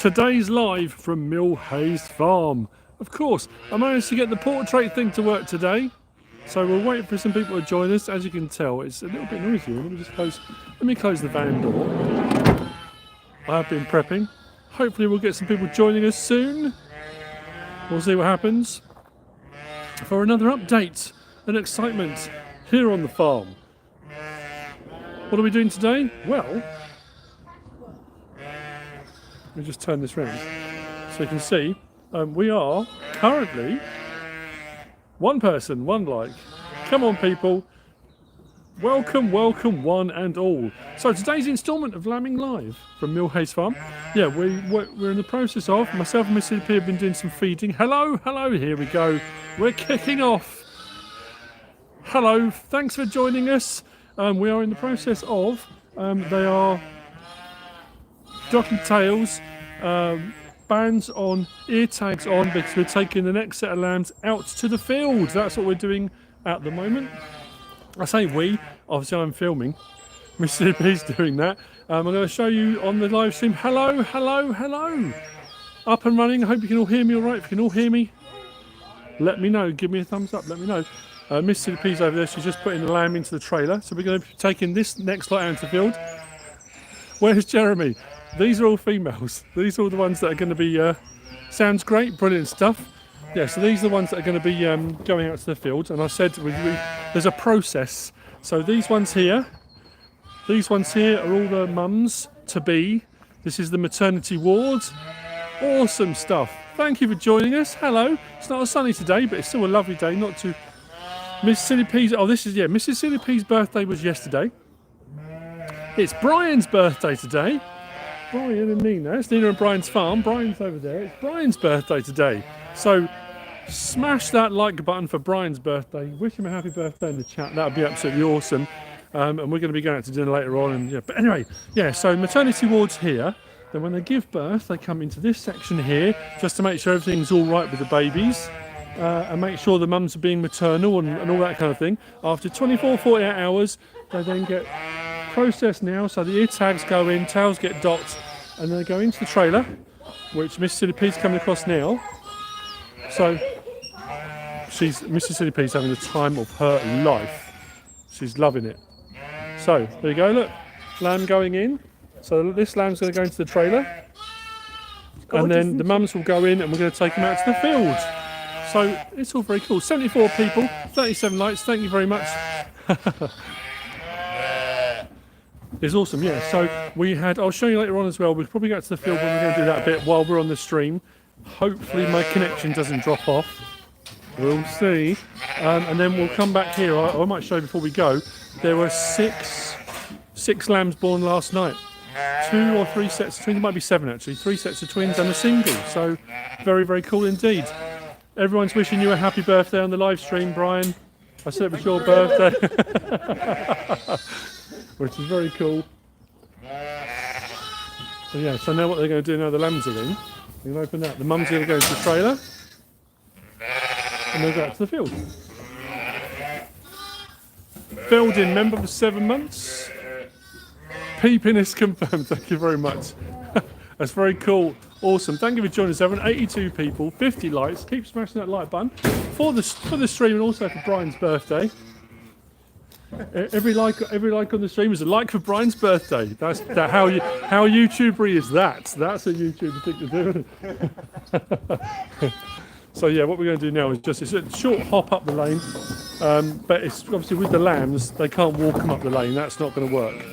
Today's live from Milhaze farm. Of course, I managed to get the portrait thing to work today, so we'll wait for some people to join us. As you can tell, it's a little bit noisy. Let me close the van door. I have been prepping. Hopefully we'll get some people joining us soon. We'll see what happens. For another update and excitement here on the farm. What are we doing today? Well, let me just turn this round so you can see. We are currently one person, one like. Come on, people. Welcome, welcome, one and all. So today's instalment of Lambing Live from Milhaze Farm. Yeah, we're in the process of, myself and MrsSealyp have been doing some feeding. Hello, hello, here we go. We're kicking off. Hello, thanks for joining us. We are in the process of, they are jockey tails, bands on, ear tags on, because we're taking the next set of lambs out to the field. That's what we're doing at the moment. I say we, obviously I'm filming. MrsSealyp is doing that. I'm going to show you on the live stream. Hello, hello, hello. Up and running. I hope you can all hear me all right. If you can all hear me, let me know. Give me a thumbs up. Let me know. MrsSealyp is over there. She's just putting the lamb into the trailer. So we're going to be taking this next lot out into the field. Where's Jeremy? These are all females. These are all the ones that are going to be, sounds great, brilliant stuff. Yeah, so these are the ones that are going to be going out to the field. And I said there's a process. So these ones here are all the mums to be. This is the maternity ward. Awesome stuff. Thank you for joining us. Hello. It's not a sunny today, but it's still a lovely day. Not to MrsSealyp's. Oh, this is, yeah, MrsSealyp's birthday was yesterday. It's Brian's birthday today. Brian and Nina. It's Nina and Brian's farm. Brian's over there. It's Brian's birthday today. So smash that like button for Brian's birthday. Wish him a happy birthday in the chat. That would be absolutely awesome. And we're going to be going out to dinner later on. And yeah, but anyway, yeah. So maternity wards here. Then when they give birth, they come into this section here just to make sure everything's all right with the babies. And make sure the mums are being maternal and all that kind of thing. After 24, 48 hours, they then get processed now. So the ear tags go in, tails get docked, and they go into the trailer, which MrsSealyp is coming across now. So MrsSealyp is having the time of her life. She's loving it. So there you go, look, lamb going in. So this lamb's going to go into the trailer, and then the mums will go in and we're going to take them out to the field. So it's all very cool. 74 people, 37 likes, thank you very much. It's awesome, yeah. So we had, I'll show you later on as well, we'll probably go to the field when we're going to do that bit while we're on the stream. Hopefully my connection doesn't drop off. We'll see. And then we'll come back here. I might show you before we go. There were six lambs born last night. 2 or 3 sets of twins, it might be 7 actually. 3 sets of twins and a single. So very, very cool indeed. Everyone's wishing you a happy birthday on the live stream, Brian. I said it was your birthday. Which is very cool. So yeah, so now what they're going to do now the lambs are in, they're going to open that. The mum's going to go into the trailer and they'll go out to the field. Filled in member for 7 months. Peeping is confirmed, thank you very much. That's very cool. Awesome. Thank you for joining us, everyone. 82 people, 50 likes. Keep smashing that like button for the stream and also for Brian's birthday. Every like on the stream is a like for Brian's birthday. That's how YouTubery is that. That's a YouTuber thing to do. So yeah, what we're going to do now is just it's a short hop up the lane, but it's obviously with the lambs they can't walk them up the lane. That's not going to work.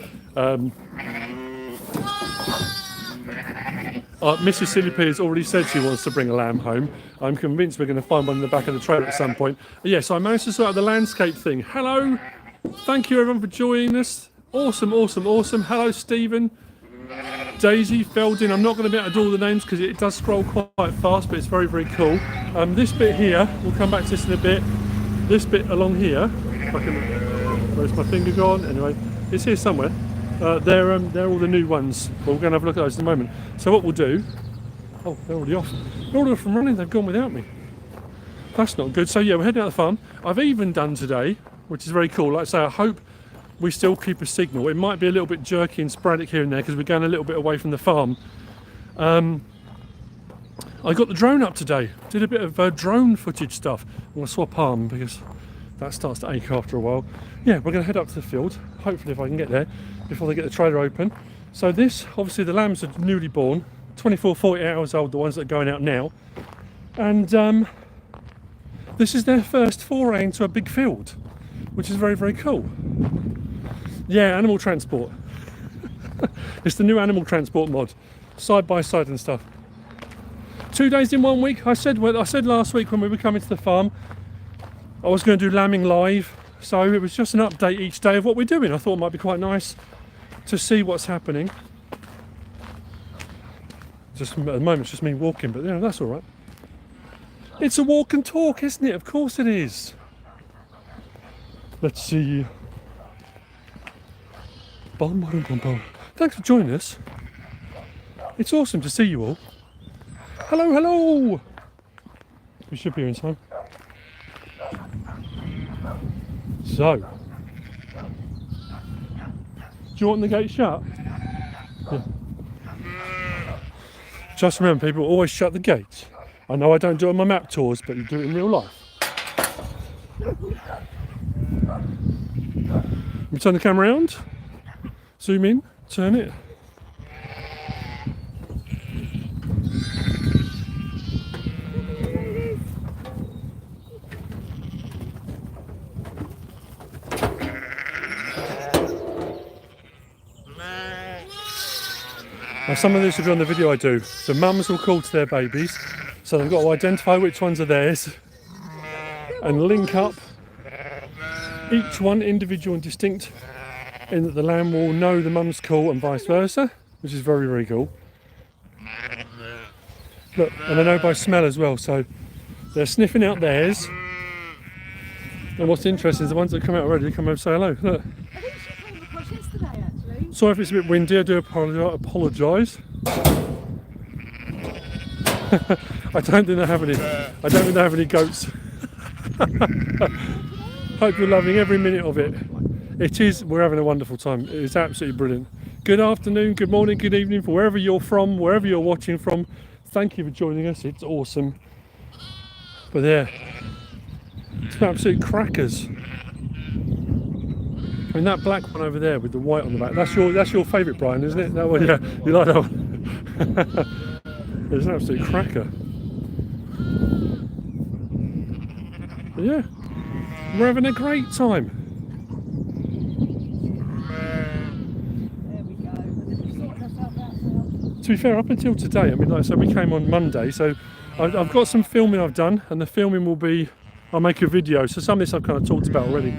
MrsSealyp has already said she wants to bring a lamb home. I'm convinced we're going to find one in the back of the trailer at some point. Yes, I managed to sort out the landscape thing. Hello. Thank you everyone for joining us. Awesome, awesome, awesome. Hello Stephen, Daisy, Feldin. I'm not going to be able to do all the names because it does scroll quite fast, but it's very, very cool. This bit here, we'll come back to this in a bit. This bit along here, if I can, where's my finger gone? Anyway, it's here somewhere. They're all the new ones. But we're going to have a look at those in a moment. So what we'll do, oh, they're already off. They're already off and running, they've gone without me. That's not good. So yeah, we're heading out of the farm. I've even done today, which is very cool. Like I say, I hope we still keep a signal. It might be a little bit jerky and sporadic here and there because we're going a little bit away from the farm. I got the drone up today. Did a bit of drone footage stuff. I'm going to swap arm because that starts to ache after a while. Yeah, we're going to head up to the field. Hopefully if I can get there before they get the trailer open. So this, obviously the lambs are newly born. 24, 48 hours old, the ones that are going out now. And this is their first foray into a big field, which is very, very cool. Yeah, animal transport. It's the new animal transport mod. Side by side and stuff. 2 days in 1 week. I said last week when we were coming to the farm, I was going to do lambing live. So it was just an update each day of what we're doing. I thought it might be quite nice to see what's happening. Just at the moment, it's just me walking, but yeah, that's all right. It's a walk and talk, isn't it? Of course it is. Let's see. Thanks for joining us. It's awesome to see you all. Hello, hello. We should be here in time. So, do you want the gate shut? Yeah. Just remember, people always shut the gates. I know I don't do it on my map tours, but you do it in real life. We turn the camera around, zoom in, turn it. Now some of this will be on the video I do. So mums will call to their babies, so they've got to identify which ones are theirs and link up each one individual and distinct, in that the lamb will know the mum's call and vice versa, which is very, very cool. Look, and they know by smell as well, so they're sniffing out theirs. And what's interesting is the ones that come out already, they come over and say hello. Look. I think she came across yesterday, actually. Sorry if it's a bit windy, I do apologise. I don't think they have any goats. Hope you're loving every minute of it. It is, we're having a wonderful time. It is absolutely brilliant. Good afternoon, good morning, good evening, for wherever you're from, wherever you're watching from. Thank you for joining us, it's awesome. But yeah, it's absolute crackers. I mean, that black one over there with the white on the back, that's your favourite, Brian, isn't it? That one, yeah, you like that one? It's an absolute cracker. But yeah, we're having a great time. There we go. And then we're sorting ourselves out now. To be fair, up until today, I mean, like I said, we came on Monday, so I've got some filming I've done, and the filming will be, I'll make a video, so some of this I've kind of talked about already.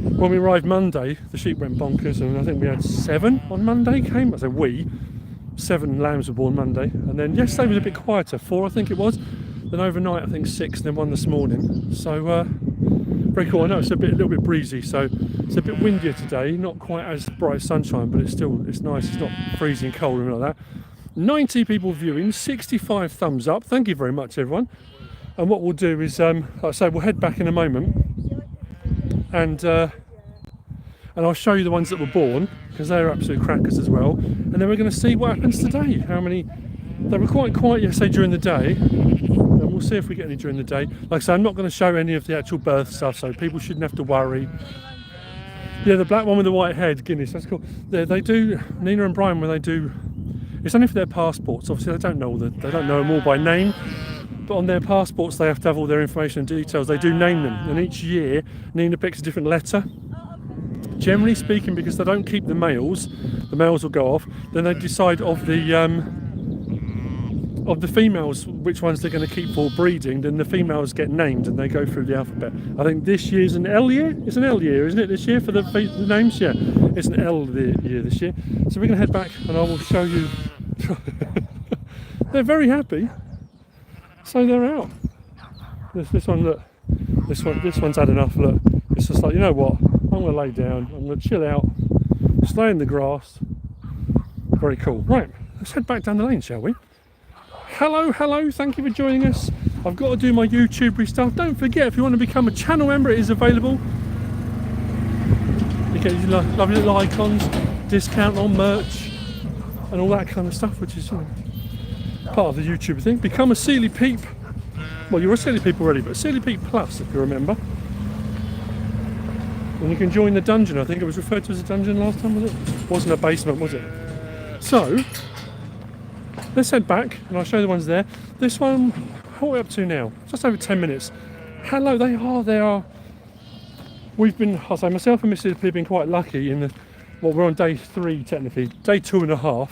When we arrived Monday, the sheep went bonkers, and I think we had 7 on Monday came. I say we, 7 lambs were born Monday, and then yesterday was a bit quieter, 4 I think it was. Then overnight I think 6, and then 1 this morning. So very cool. I know it's a little bit breezy, so it's a bit windier today. Not quite as bright sunshine, but it's nice. It's not freezing cold or anything like that. 90 people viewing, 65 thumbs up. Thank you very much, everyone. And what we'll do is, like I say, we'll head back in a moment, and I'll show you the ones that were born, because they're absolute crackers as well. And then we're going to see what happens today. How many? They were quite quiet yesterday during the day, and we'll see if we get any during the day. Like I say, I'm not going to show any of the actual birth stuff, so people shouldn't have to worry. Yeah, the black one with the white head, Guinness, that's cool. They do, Nina and Brian, when they do, it's only for their passports. Obviously, they don't know them all by name, but on their passports they have to have all their information and details. They do name them, and each year Nina picks a different letter. Generally speaking, because they don't keep the males will go off. Then they decide of the females which ones they're going to keep for breeding. Then the females get named and they go through the alphabet. I think this year's an L year. It's an L year, isn't it? This year for the names, yeah. It's an L year this year. So we're going to head back and I will show you. They're very happy. So they're out. This one, look. This one's had enough. Look. It's just like, you know what? I'm going to lay down, I'm going to chill out, just lay in the grass. Very cool. Right, let's head back down the lane, shall we? Hello, thank you for joining us. I've got to do my YouTubery stuff. Don't forget, if you want to become a channel member, it is available. You get these lovely little icons, discount on merch, and all that kind of stuff, which is, you know, part of the YouTube thing. Become a Sealy Peep. Well, you're a Sealy Peep already, but Sealy Peep Plus, if you remember. And you can join the dungeon. I think it was referred to as a dungeon last time, was it? It wasn't a basement, was it? So, let's head back and I'll show you the ones there. This one, what are we up to now? Just over 10 minutes. Hello, they are. We've been, I'll say myself and Mrs. P have been quite lucky in the, well, we're on day 3 technically, day 2.5.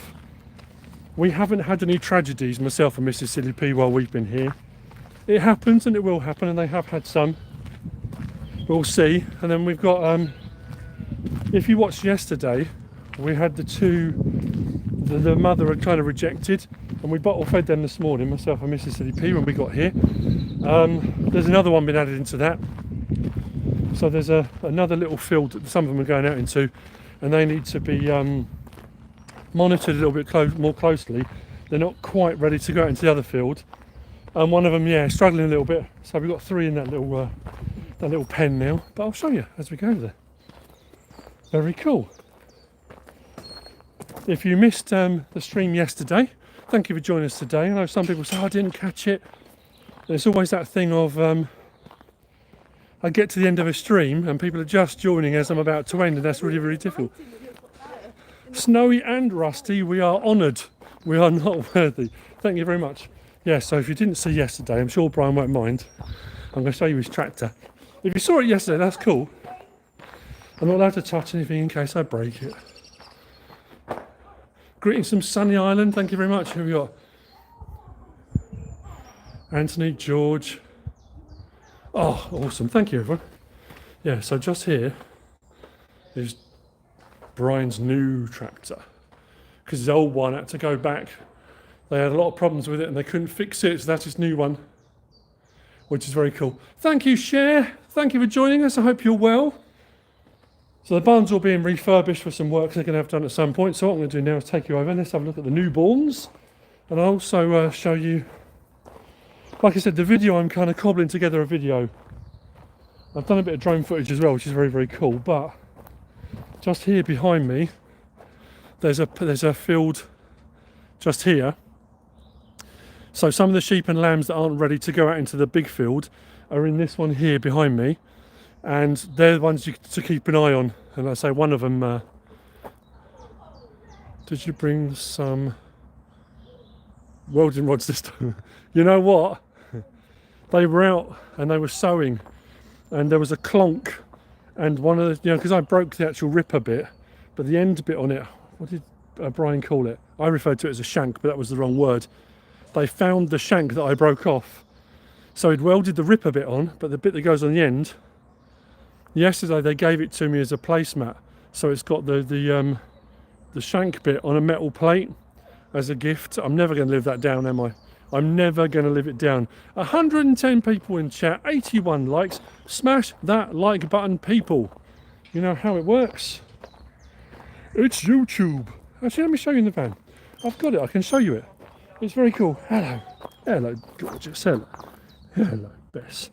We haven't had any tragedies, myself and Mrs. Silly P, while we've been here. It happens and it will happen, and they have had some. We'll see. And then we've got, if you watched yesterday, we had the mother had kind of rejected, and we bottle fed them this morning, myself and Mrs. Silly P, when we got here. There's another one been added into that. So there's another little field that some of them are going out into, and they need to be monitored a little bit more closely. They're not quite ready to go out into the other field. And one of them, yeah, struggling a little bit. So we've got 3 in that little pen now. But I'll show you as we go there. Very cool. If you missed the stream yesterday, thank you for joining us today. I know some people say, I didn't catch it. There's always that thing of, I get to the end of a stream and people are just joining as I'm about to end, and that's really, really difficult. Snowy and Rusty, we are honoured. We are not worthy. Thank you very much. Yeah, so if you didn't see yesterday, I'm sure Brian won't mind. I'm going to show you his tractor. If you saw it yesterday, that's cool. I'm not allowed to touch anything in case I break it. Greetings from Sunny Island, thank you very much. Here we got Anthony, George. Oh, awesome, thank you everyone. Yeah, so just here is Brian's new tractor. Because his old one had to go back. They had a lot of problems with it and they couldn't fix it, so that's his new one, which is very cool. Thank you, Cher. Thank you for joining us. I hope you're well. So the barn's all being refurbished for some work they're going to have done at some point. So what I'm going to do now is take you over and let's have a look at the newborns. And I'll also show you, like I said, the video, I'm kind of cobbling together a video. I've done a bit of drone footage as well, which is very, very cool. But just here behind me, there's a field just here. So some of the sheep and lambs that aren't ready to go out into the big field are in this one here behind me, and they're the ones to keep an eye on. And I say one of them, did you bring some welding rods this time? You know what? They were out and they were sewing, and there was a clonk, and one of the, because I broke the actual ripper bit, but the end bit on it, what did Brian call it? I referred to it as a shank, but that was the wrong word. They found the shank that I broke off. So he'd welded the ripper bit on, but the bit that goes on the end, yesterday they gave it to me as a placemat. So it's got the shank bit on a metal plate as a gift. I'm never going to live that down, am I? I'm never going to live it down. 110 people in chat, 81 likes. Smash that like button, people. You know how it works. It's YouTube. Actually, let me show you in the van. I've got it, I can show you it. It's very cool. Hello. Hello, gorgeous. Hello. Hello, Bess.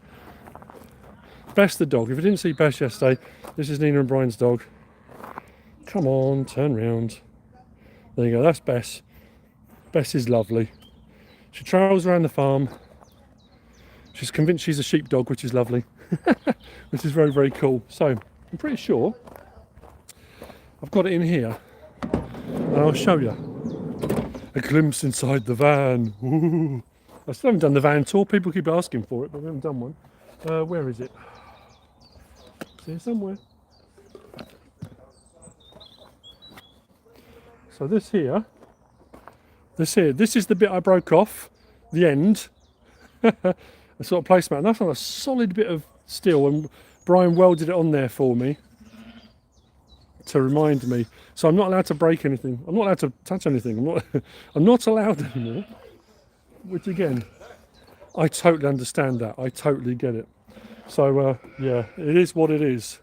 Bess the dog. If you didn't see Bess yesterday, this is Nina and Brian's dog. Come on, turn round. There you go, that's Bess. Bess is lovely. She travels around the farm. She's convinced she's a sheepdog, which is lovely. Which is very, very cool. So, I'm pretty sure I've got it in here. And I'll show you. A glimpse inside the van. Ooh. I still haven't done the van tour. People keep asking for it, but we haven't done one. Where is it? It's here somewhere. So this is the bit I broke off, the end. A sort of placemat. And that's on a solid bit of steel, and Brian welded it on there for me to remind me. So I'm not allowed to break anything. I'm not allowed to touch anything. I'm not allowed anymore. Which again, I totally understand that. I totally get it. So yeah, it is what it is.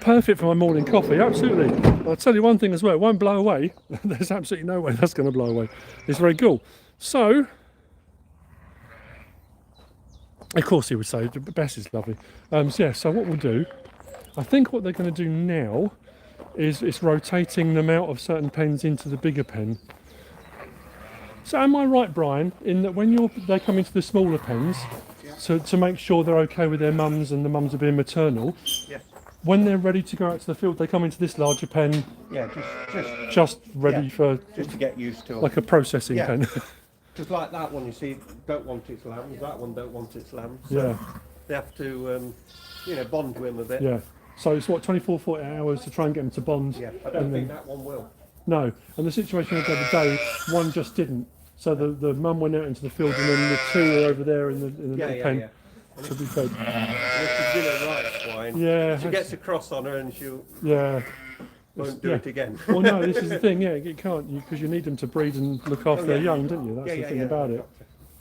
Perfect for my morning coffee, absolutely. I'll tell you one thing as well, it won't blow away. There's absolutely no way that's going to blow away. It's very cool. So, of course he would say, Bess is lovely. So yeah, so what we'll do, I think what they're going to do now is it's rotating them out of certain pens into the bigger pen. So am I right, Brian, in that when they come into the smaller pens, to make sure they're okay with their mums and the mums are being maternal, Yeah. when they're ready to go out to the field, they come into this larger pen, Yeah, just ready for just to get used to them. like a processing Yeah. pen. Just like that one, you see, don't want its lambs. That one don't want its lambs. So Yeah, they have to, bond with them a bit. yeah. So it's what, 24, 40 hours to try and get them to bond. Yeah, I don't And think then- that one will. No, and the situation the other day, one just didn't. So the mum went out into the field, and then the two are over there in the Yeah, little yeah, pen yeah. to be fed. And if she's been a right swine, Yeah, she gets a cross on her and she yeah. won't do yeah. it again. Well, no, this is the thing. Yeah, you can't because you need them to breed and look after their young, don't you? That's the thing about it.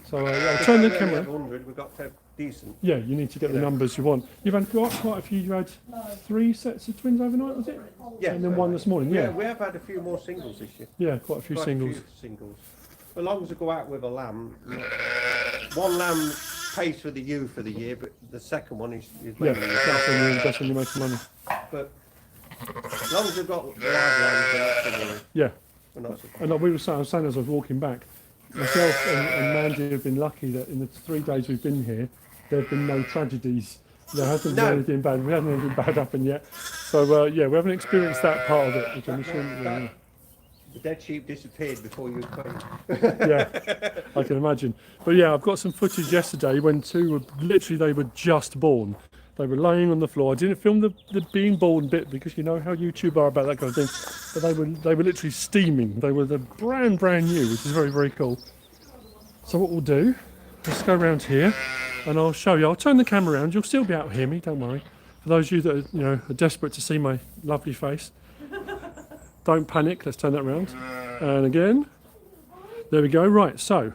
So I'll turn the camera. 100, we've got to have decent. Yeah, you need to get the numbers you want. You've had quite a few. You had 3 sets of twins overnight, was it? Yeah. And then one this morning. Yeah, We have had a few more singles this year. yeah, quite a few Quite singles. A few singles. As long as I go out with a lamb, one lamb pays for the ewe for the year, but the second one is Yeah, mainly that's when you make some money. But as long as we've got live lambs, then that's the worry. Yeah, We're not so- and I was saying as I was walking back, myself and Mandy have been lucky that in the 3 days we've been here, there have been no tragedies. There hasn't been No. anything bad. We haven't had anything bad happen yet. So yeah, we haven't experienced that part of it, which I'm assuming. The dead sheep disappeared before you came. Yeah, I can imagine. But yeah, I've got some footage yesterday when two were literally they were just born. They were laying on the floor. I didn't film the being born bit because you know how YouTube are about that kind of thing. But they were literally steaming. They were the brand new, which is very, very cool. So what we'll do, let's go around here and I'll show you. I'll turn the camera around. You'll still be able to hear me, don't worry. For those of you that are desperate to see my lovely face, don't panic. Let's turn that around. And again. There we go. Right, so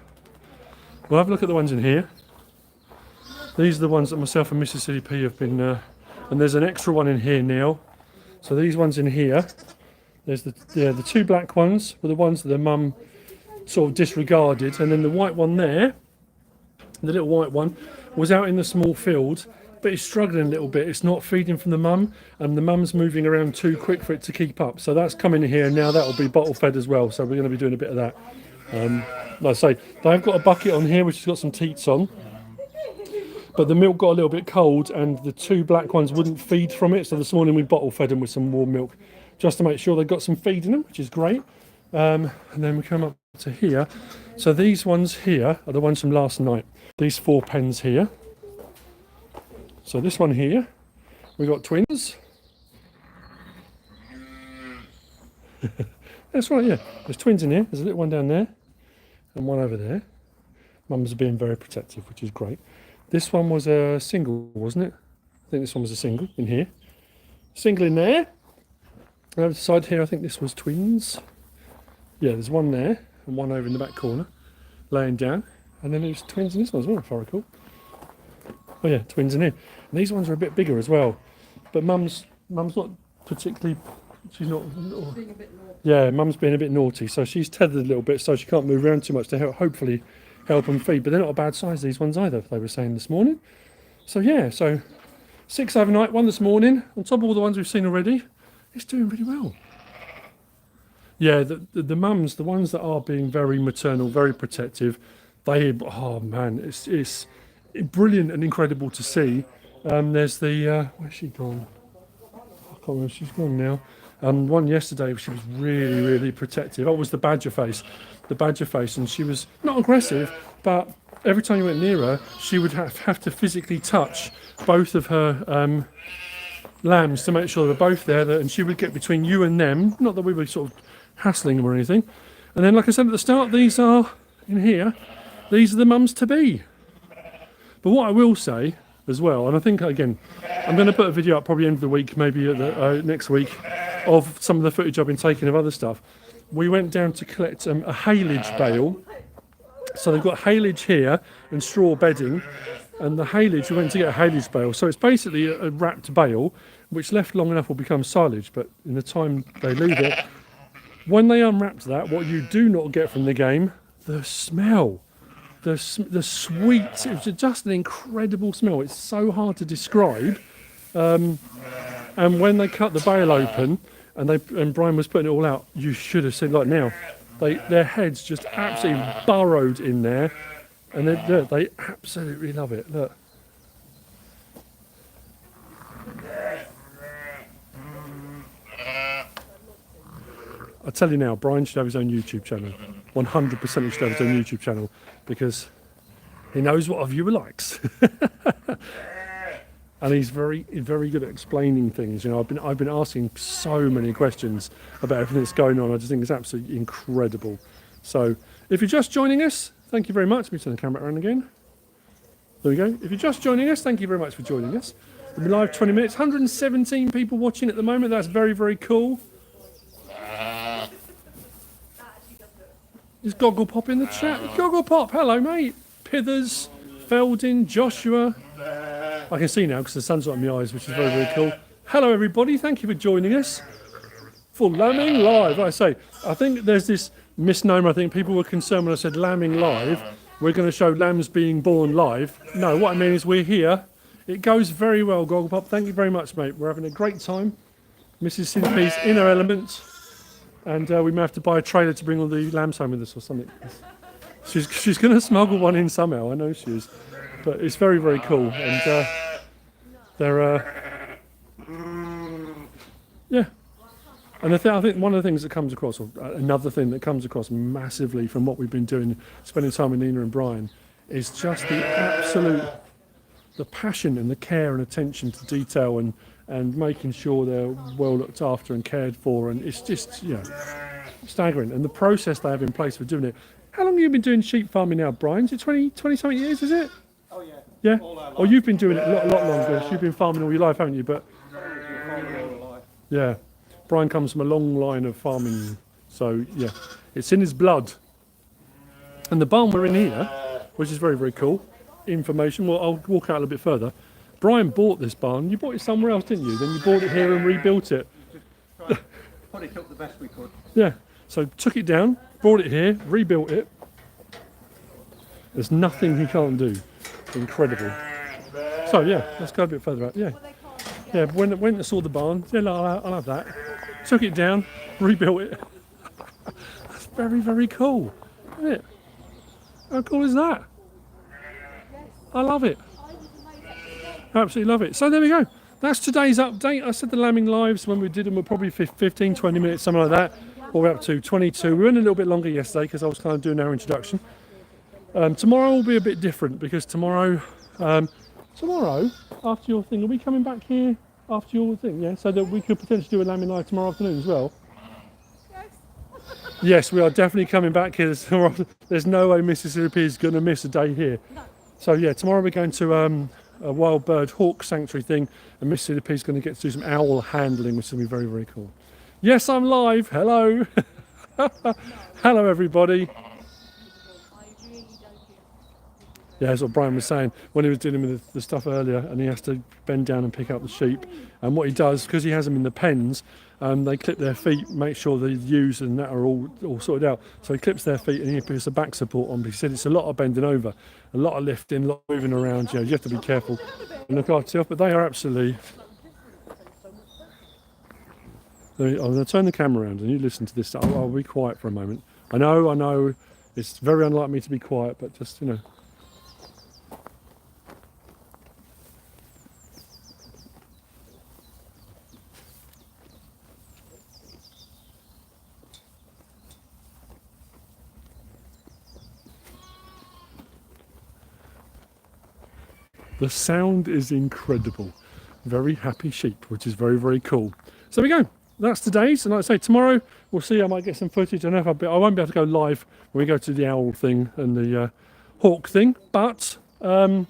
we'll have a look at the ones in here. These are the ones that myself and MrsSealyp have been, and there's an extra one in here now. So these ones in here, there's the 2 black ones were the ones that the mum sort of disregarded, and then the white one there, the little white one, was out in the small field, but it's struggling a little bit. It's not feeding from the mum, and the mum's moving around too quick for it to keep up. So that's coming in here now. That will be bottle fed as well. So we're going to be doing a bit of that. Like I say, they've got a bucket on here which has got some teats on, but the milk got a little bit cold and the 2 black ones wouldn't feed from it. So this morning we bottle fed them with some warm milk just to make sure they got some feed in them, which is great. And then we come up to here. So these ones here are the ones from last night. These 4 pens here. So this one here, we got twins. That's right, yeah. There's twins in here. There's a little one down there and one over there. Mum's being very protective, which is great. This one was a single, wasn't it? I think this one was a single in here. Single in there. And over the side here, I think this was twins. Yeah, there's one there and one over in the back corner, laying down. And then there's twins in this one as well, if I recall. Oh yeah, twins in here. And these ones are a bit bigger as well. But Mum's not particularly, she's not, Being a bit naughty. yeah, Mum's being a bit naughty. So she's tethered a little bit so she can't move around too much to hopefully help them feed. But they're not a bad size, these ones either, they were saying this morning. So yeah, so 6 overnight, 1 this morning, on top of all the ones we've seen already. It's doing really well. Yeah, the mums, the ones that are being very maternal, very protective, oh man, it's brilliant and incredible to see. There's the, where's she gone? I can't remember, she's gone now. One yesterday, she was really, really protective. That was the badger face, and she was not aggressive, but every time you went near her, she would have to physically touch both of her lambs to make sure they were both there, and she would get between you and them, not that we were sort of hassling them or anything. And then, like I said at the start, these are in here, these are the mums to be. But what I will say as well, and I think again, I'm going to put a video up probably end of the week, maybe at the, next week, of some of the footage I've been taking of other stuff. We went down to collect a haylage bale. So they've got haylage here and straw bedding, and the haylage, we went to get a haylage bale. So it's basically a wrapped bale, which left long enough will become silage, but in the time they leave it, when they unwrapped that, what you do not get from the game, the smell, the sweet, it's just an incredible smell. It's so hard to describe. And when they cut the bale open, and Brian was putting it all out, you should have seen, like now, their heads just absolutely burrowed in there, and they absolutely love it. Look. I tell you now, Brian should have his own YouTube channel. 100% he should have his own YouTube channel because he knows what a viewer likes. And he's very good at explaining things. You know, I've been asking so many questions about everything that's going on. I just think it's absolutely incredible. So if you're just joining us, thank you very much. Let me turn the camera around again. There we go. If you're just joining us, thank you very much for joining us. We've been live 20 minutes, 117 people watching at the moment. That's very cool. Is Goggle Pop in the chat? Goggle Pop, hello mate. Pithers, Feldin, Joshua. I can see now because the sun's on my eyes, which is very cool. Hello everybody, thank you for joining us for Lambing Live. Like I say, I think there's this misnomer. I think people were concerned when I said Lambing Live. We're going to show lambs being born live. No, what I mean is we're here. It goes very well, Goggle Pop. Thank you very much, mate. We're having a great time. MrsSealyp's in her element. And we may have to buy a trailer to bring all the lambs home with us or something. She's going to smuggle one in somehow, I know she is. But it's very cool. And they're... yeah. And I think one of the things that comes across, or another thing that comes across massively from what we've been doing, spending time with Nina and Brian, is just the absolute... the passion and the care and attention to detail and making sure they're well looked after and cared for, and it's just, you know, staggering. And the process they have in place for doing it. How long have you been doing sheep farming now, Brian? Is it 20 something years, is it? Oh yeah. Yeah? All our life. Or you've been doing it a lot longer. You've been farming all your life, haven't you? But yeah, Brian comes from a long line of farming, so yeah, it's in his blood. And the barn we're in here, which is very cool, information, well, I'll walk out a little bit further. Brian bought this barn. You bought it somewhere else, didn't you? Then you bought it here and rebuilt it. Put it up the best we could. Yeah, so took it down, brought it here, rebuilt it. There's nothing he can't do. Incredible. So yeah, let's go a bit further out. Yeah, yeah. Went and saw the barn. Yeah, no, I'll have that. Took it down, rebuilt it. That's very cool, isn't it? How cool is that? I love it. Absolutely love it. So there we go. That's today's update. I said the lambing lives when we did them were probably 15, 20 minutes, something like that. Or we're up to 22. We went a little bit longer yesterday because I was kind of doing our introduction. Tomorrow will be a bit different because tomorrow after your thing, are we coming back here after your thing? Yeah, so that we could potentially do a lambing live tomorrow afternoon as well. Yes, we are definitely coming back here. There's no way MrsSealyp is going to miss a day here. So yeah, tomorrow we're going to a wild bird hawk sanctuary thing, and MrsSealyp is going to get to do some owl handling, which is going to be very cool. Yes, I'm live. Hello. Hello, everybody. Yeah, that's what Brian was saying when he was dealing with the stuff earlier, and he has to bend down and pick up the sheep. And what he does, because he has them in the pens, they clip their feet, make sure the ewes and that are all sorted out. So he clips their feet and he puts a back support on. But he said it's a lot of bending over, a lot of lifting, a lot of moving around. You have to be careful and look after yourself. But they are absolutely... I'm going to turn the camera around and you listen to this. I'll be quiet for a moment. I know, it's very unlike me to be quiet, but just, you know. The sound is incredible. Very happy sheep, which is very cool. So there we go. That's today's. And like I say, tomorrow we'll see. I might get some footage. I don't know if I won't be able to go live when we go to the owl thing and the hawk thing. But then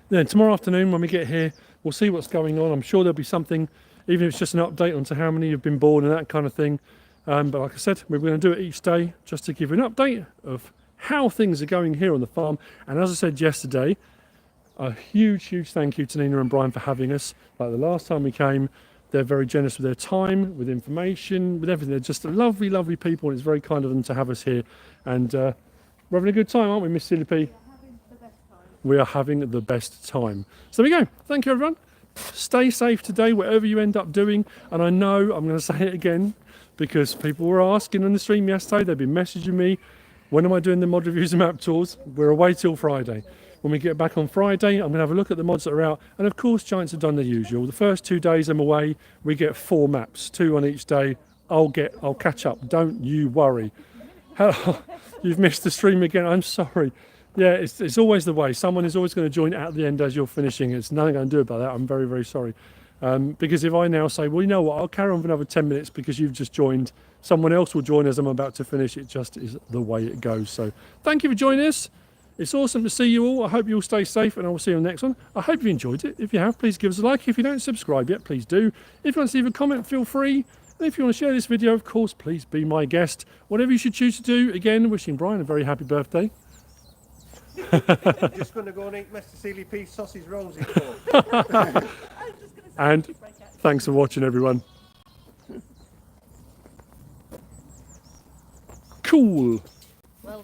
tomorrow afternoon when we get here, we'll see what's going on. I'm sure there'll be something, even if it's just an update onto how many have been born and that kind of thing. But like I said, we're going to do it each day just to give you an update of how things are going here on the farm. And as I said yesterday, a huge thank you to Nina and Brian for having us. Like the last time we came, they're very generous with their time, with information, with everything. They're just lovely people, and it's very kind of them to have us here. And we're having a good time, aren't we, MrsSealyp? We are having the best time. So there we go. Thank you, everyone. Stay safe today, whatever you end up doing. And I know, I'm going to say it again, because people were asking on the stream yesterday. They've been messaging me, when am I doing the mod reviews and map tours? We're away till Friday. When we get back on Friday, I'm going to have a look at the mods that are out. And of course, Giants have done the usual. The first 2 days I'm away, we get 4 maps, 2 on each day. I'll catch up. Don't you worry. You've missed the stream again. I'm sorry. Yeah, it's always the way. Someone is always going to join at the end as you're finishing. It's nothing I can do about that. I'm very, very sorry. Because if I now say, well, you know what, I'll carry on for another 10 minutes because you've just joined, someone else will join as I'm about to finish. It just is the way it goes. So thank you for joining us. It's awesome to see you all. I hope you all stay safe and I will see you on the next one. I hope you enjoyed it. If you have, please give us a like. If you don't subscribe yet, please do. If you want to leave a comment, feel free. And if you want to share this video, of course, please be my guest. Whatever you should choose to do. Again, wishing Brian a very happy birthday. Just going to go and eat MrsSealyp sausage rolls in court. And thanks for watching, everyone. Cool.